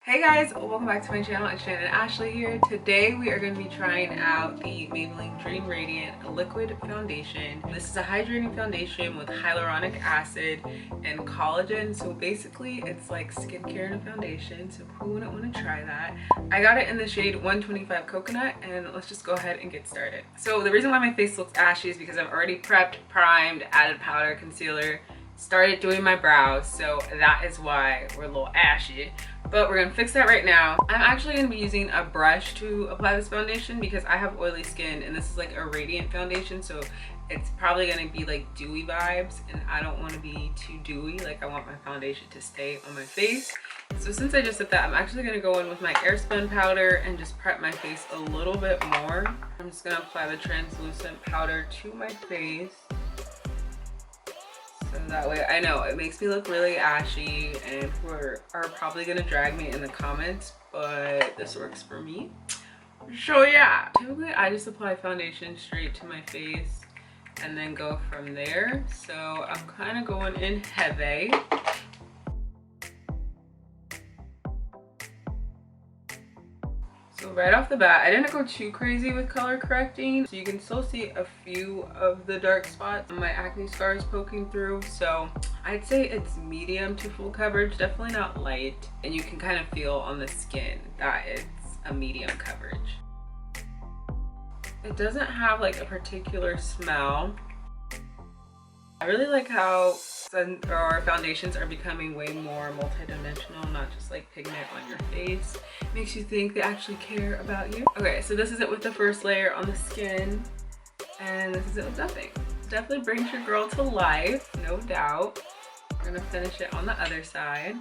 Hey guys, welcome back to my channel. It's Shannon Ashley here. Today we are going to be trying out the Maybelline Dream Radiant Liquid Foundation. This is a hydrating foundation with hyaluronic acid and collagen. So basically it's like skincare in a foundation. So who wouldn't want to try that? I got it in the shade 125 Coconut, and let's just go ahead and get started. So the reason why my face looks ashy is because I've already prepped, primed, added powder, concealer, started doing my brows, so that is why we're a little ashy. But we're gonna fix that right now. I'm actually gonna be using a brush to apply this foundation because I have oily skin and this is like a radiant foundation, so it's probably gonna be like dewy vibes, and I don't want to be too dewy. Like, I want my foundation to stay on my face. So since I just did that, I'm actually gonna go in with my airspun powder and just prep my face a little bit more. I'm just gonna apply the translucent powder to my face. So that way, I know it makes me look really ashy and people are probably gonna drag me in the comments, but this works for me. So yeah, typically I just apply foundation straight to my face and then go from there. So I'm kind of going in heavy. So right off the bat, I didn't go too crazy with color correcting. So you can still see a few of the dark spots. My acne scars poking through. So I'd say it's medium to full coverage, definitely not light. And you can kind of feel on the skin that it's a medium coverage. It doesn't have like a particular smell. I really like how foundations are becoming way more multi-dimensional, not just like pigment on your face. It makes you think they actually care about you. Okay, so this is it with the first layer on the skin, and this is it with nothing. Definitely brings your girl to life, no doubt. We're gonna finish it on the other side.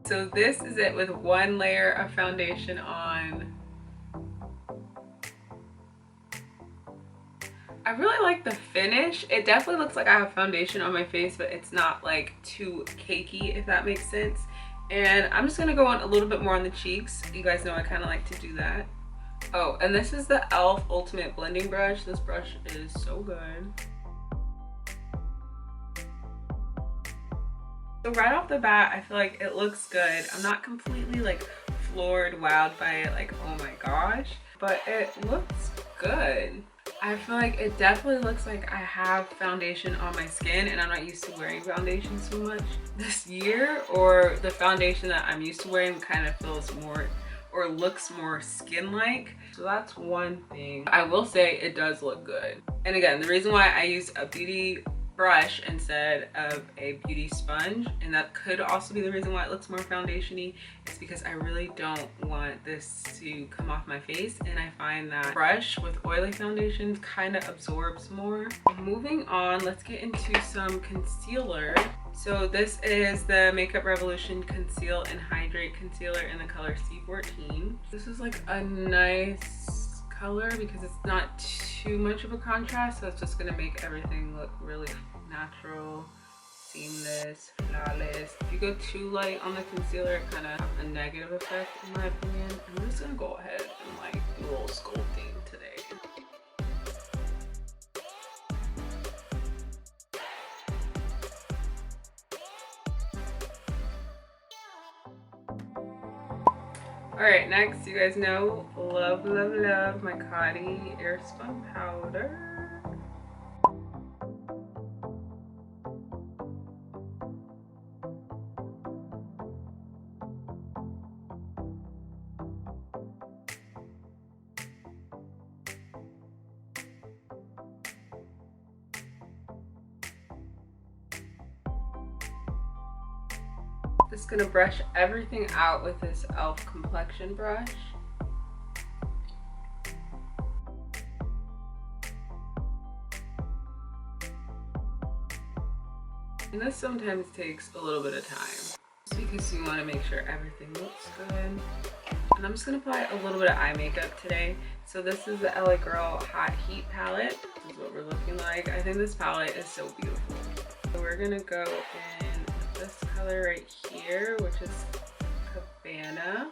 So this is it with one layer of foundation on. I really like the finish. It definitely looks like I have foundation on my face, but it's not like too cakey, if that makes sense. And I'm just gonna go on a little bit more on the cheeks. You guys know I kind of like to do that. Oh, and this is the e.l.f. Ultimate Blending Brush. This brush is so good. So right off the bat, I feel like it looks good. I'm not completely like floored, wowed by it, like oh my gosh, but it looks good. I feel like it definitely looks like I have foundation on my skin, and I'm not used to wearing foundation so much this year, or the foundation that I'm used to wearing kind of feels more or looks more skin-like. So that's one thing. I will say it does look good. And again, the reason why I use a beauty brush instead of a beauty sponge, and that could also be the reason why it looks more foundation-y, is because I really don't want this to come off my face, and I find that brush with oily foundations kind of absorbs more. Moving on, let's get into some concealer. So this is the Makeup Revolution Conceal and Hydrate Concealer in the color C14. This is like a nice color because it's not too much of a contrast, so it's just gonna make everything look really natural, seamless, flawless. If you go too light on the concealer, it kind of has a negative effect in my opinion. I'm just gonna go ahead and like do a little sculpting today. Alright, next, you guys know, love, love, love my Coty Airspun powder. Just gonna brush everything out with this e.l.f. complexion brush. And this sometimes takes a little bit of time, just because you want to make sure everything looks good. And I'm just gonna apply a little bit of eye makeup today. So this is the LA Girl Hot Heat palette. This is what we're looking like. I think this palette is so beautiful. So we're gonna go in with this color right here, which is Cabana.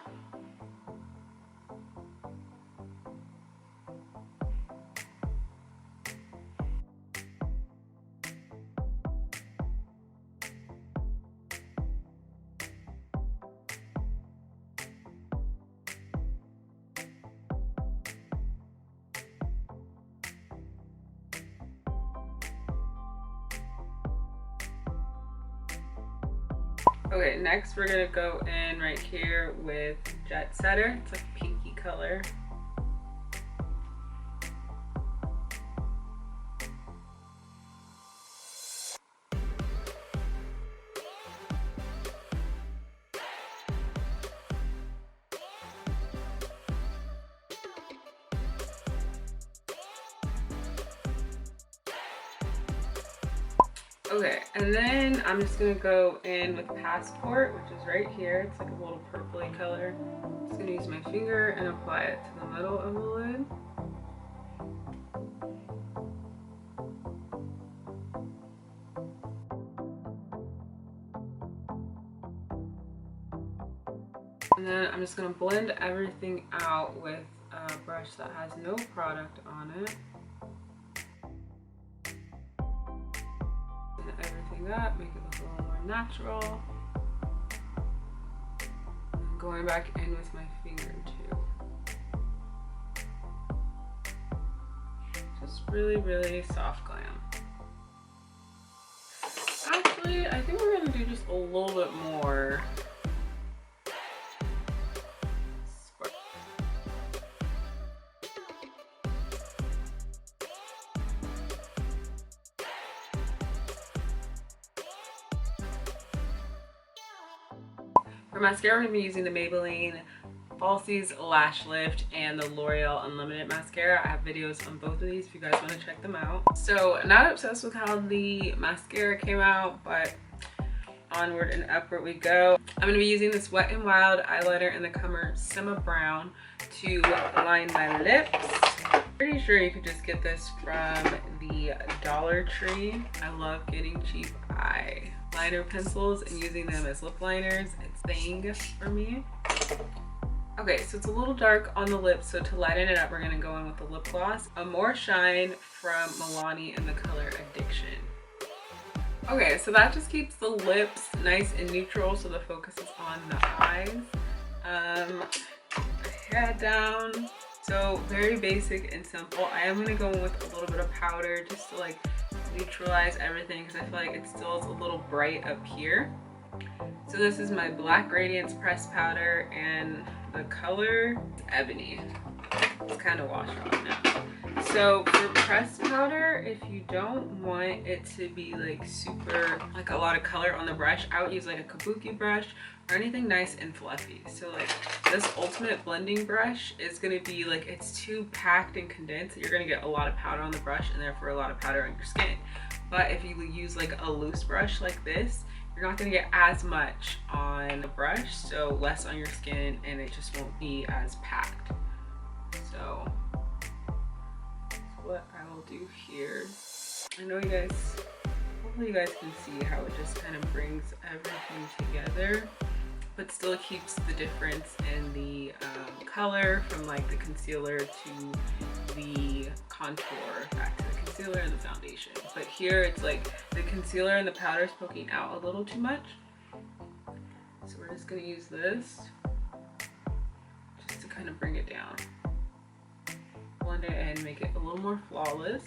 Okay, next we're gonna go in right here with Jet Setter. It's like a pinky color. Okay, and then I'm just gonna go in with Passport, which is right here. It's like a little purpley color. I'm just gonna use my finger and apply it to the middle of the lid. And then I'm just gonna blend everything out with a brush that has no product on it. Everything up, make it look a little more natural. And going back in with my finger too. Just really, really soft glam. Actually, I think we're gonna do just a little bit more. For mascara, I'm going to be using the Maybelline Falsies Lash Lift and the L'Oreal Unlimited Mascara. I have videos on both of these if you guys want to check them out. So, not obsessed with how the mascara came out, but onward and upward we go. I'm going to be using this Wet n Wild eyeliner in the color Simma Brown to line my lips. Pretty sure you could just get this from the Dollar Tree. I love getting cheap eyeliner pencils and using them as lip liners. It's the thing for me. Okay, so it's a little dark on the lips, so to lighten it up, we're gonna go in with the lip gloss. A More Shine from Milani in the color Addiction. Okay, so that just keeps the lips nice and neutral, so the focus is on the eyes. Head down. So very basic and simple. I am gonna go in with a little bit of powder just to like neutralize everything because I feel like it still is a little bright up here. So this is my Black Radiance pressed powder and the color is Ebony. It's kind of washed off now. So for pressed powder, if you don't want it to be like super, like a lot of color on the brush, I would use like a kabuki brush or anything nice and fluffy. So like this Ultimate Blending brush is gonna be like, it's too packed and condensed. You're gonna get a lot of powder on the brush and therefore a lot of powder on your skin. But if you use like a loose brush like this, you're not gonna get as much on the brush, so less on your skin, and it just won't be as packed. So what I will do here, I know you guys, hopefully you guys can see how it just kind of brings everything together, but still keeps the difference in the color from like the concealer to the contour, back to the concealer and the foundation. But here it's like the concealer and the powder is poking out a little too much. So we're just gonna use this just to kind of bring it down. Blend it and make it a little more flawless.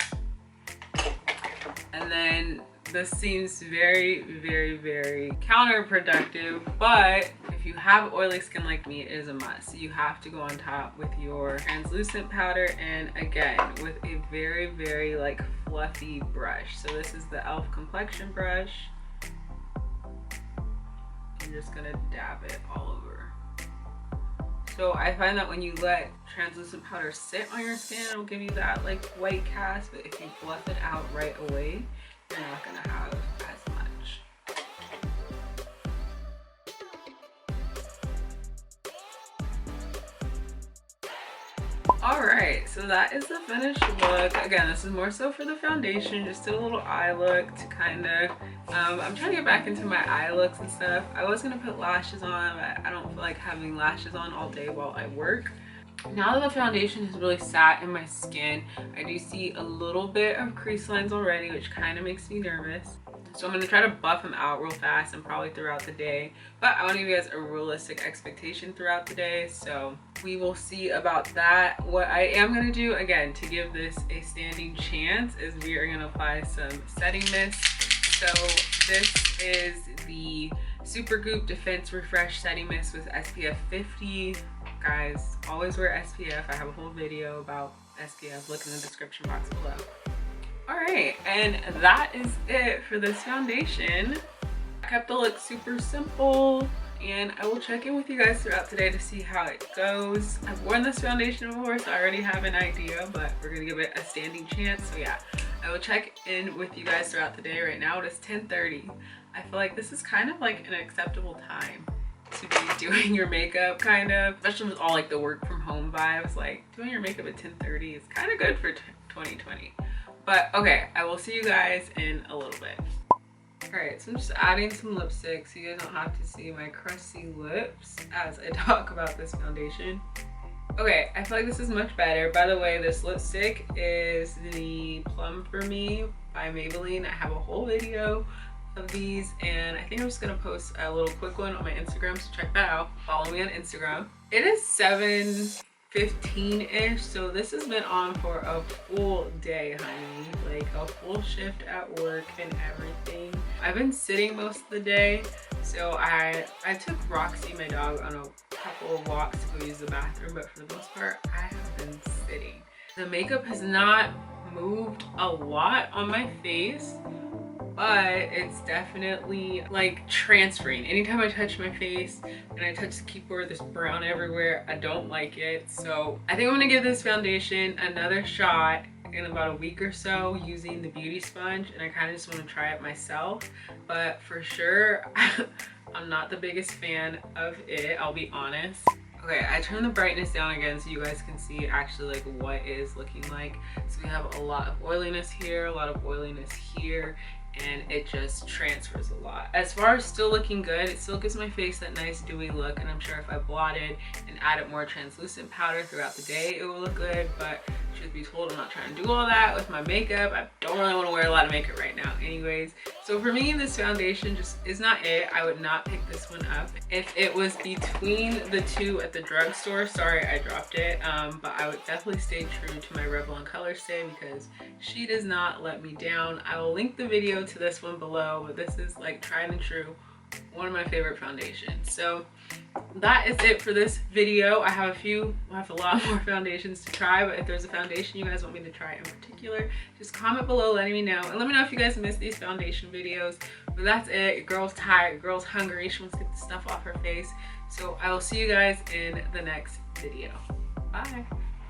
And then this seems very, very, very counterproductive, but if you have oily skin like me, it is a must. You have to go on top with your translucent powder, and again with a very, very like fluffy brush. So this is the e.l.f. complexion brush. I'm just gonna dab it all over. So I find that when you let translucent powder sit on your skin, it'll give you that like white cast, but if you fluff it out right away, you're not gonna have as much. Alright, so that is the finished look. Again, this is more so for the foundation, just did a little eye look to kind of, I'm trying to get back into my eye looks and stuff. I was gonna put lashes on, but I don't feel like having lashes on all day while I work. Now that the foundation has really sat in my skin, I do see a little bit of crease lines already, which kind of makes me nervous. So I'm going to try to buff them out real fast and probably throughout the day. But I want to give you guys a realistic expectation throughout the day. So we will see about that. What I am going to do, again, to give this a standing chance, is we are going to apply some setting mist. So this is the Supergoop Defense Refresh Setting Mist with SPF 50. Guys, always wear SPF. I have a whole video about SPF. Look in the description box below. Alright, and that is it for this foundation. I kept the look super simple, and I will check in with you guys throughout today to see how it goes. I've worn this foundation before, so I already have an idea, but we're gonna give it a standing chance. So yeah, I will check in with you guys throughout the day. Right now it is 10:30. I feel like this is kind of like an acceptable time to be doing your makeup, kind of, especially with all like the work from home vibes. Like doing your makeup at 10:30 is kind of good for 2020. But okay, I will see you guys in a little bit. Alright, so I'm just adding some lipstick so you guys don't have to see my crusty lips as I talk about this foundation. Okay, I feel like this is much better. By the way, this lipstick is the Plum For Me by Maybelline. I have a whole video of these, and I think I'm just gonna post a little quick one on my Instagram, so check that out. Follow me on Instagram. It is 7:15-ish, so this has been on for a full day, honey. Like a full shift at work and everything. I've been sitting most of the day, so I took Roxy, my dog, on a couple of walks to go use the bathroom, but for the most part I have been sitting. The makeup has not moved a lot on my face, but it's definitely like transferring. Anytime I touch my face and I touch the keyboard, there's brown everywhere. I don't like it. So I think I'm gonna give this foundation another shot in about a week or so using the beauty sponge, and I kind of just want to try it myself. But for sure, I'm not the biggest fan of it, I'll be honest. Okay, I turned the brightness down again so you guys can see actually like what it is looking like. So we have a lot of oiliness here, a lot of oiliness here, and it just transfers a lot. As far as still looking good, it still gives my face that nice dewy look, and I'm sure if I blotted and added more translucent powder throughout the day, it will look good. But truth be told, I'm not trying to do all that with my makeup. I don't really want to wear a lot of makeup right now anyways. So for me, this foundation just is not it. I would not pick this one up. If it was between the two at the drugstore, sorry I dropped it, but I would definitely stay true to my Revlon color stay because she does not let me down. I will link the video to this one below, but this is like tried and true, one of my favorite foundations. So that is it for this video. I have a lot more foundations to try, but if there's a foundation you guys want me to try in particular, just comment below letting me know, and let me know if you guys missed these foundation videos. But that's it. Your girl's tired, your girl's hungry, she wants to get the stuff off her face. So I will see you guys in the next video. Bye.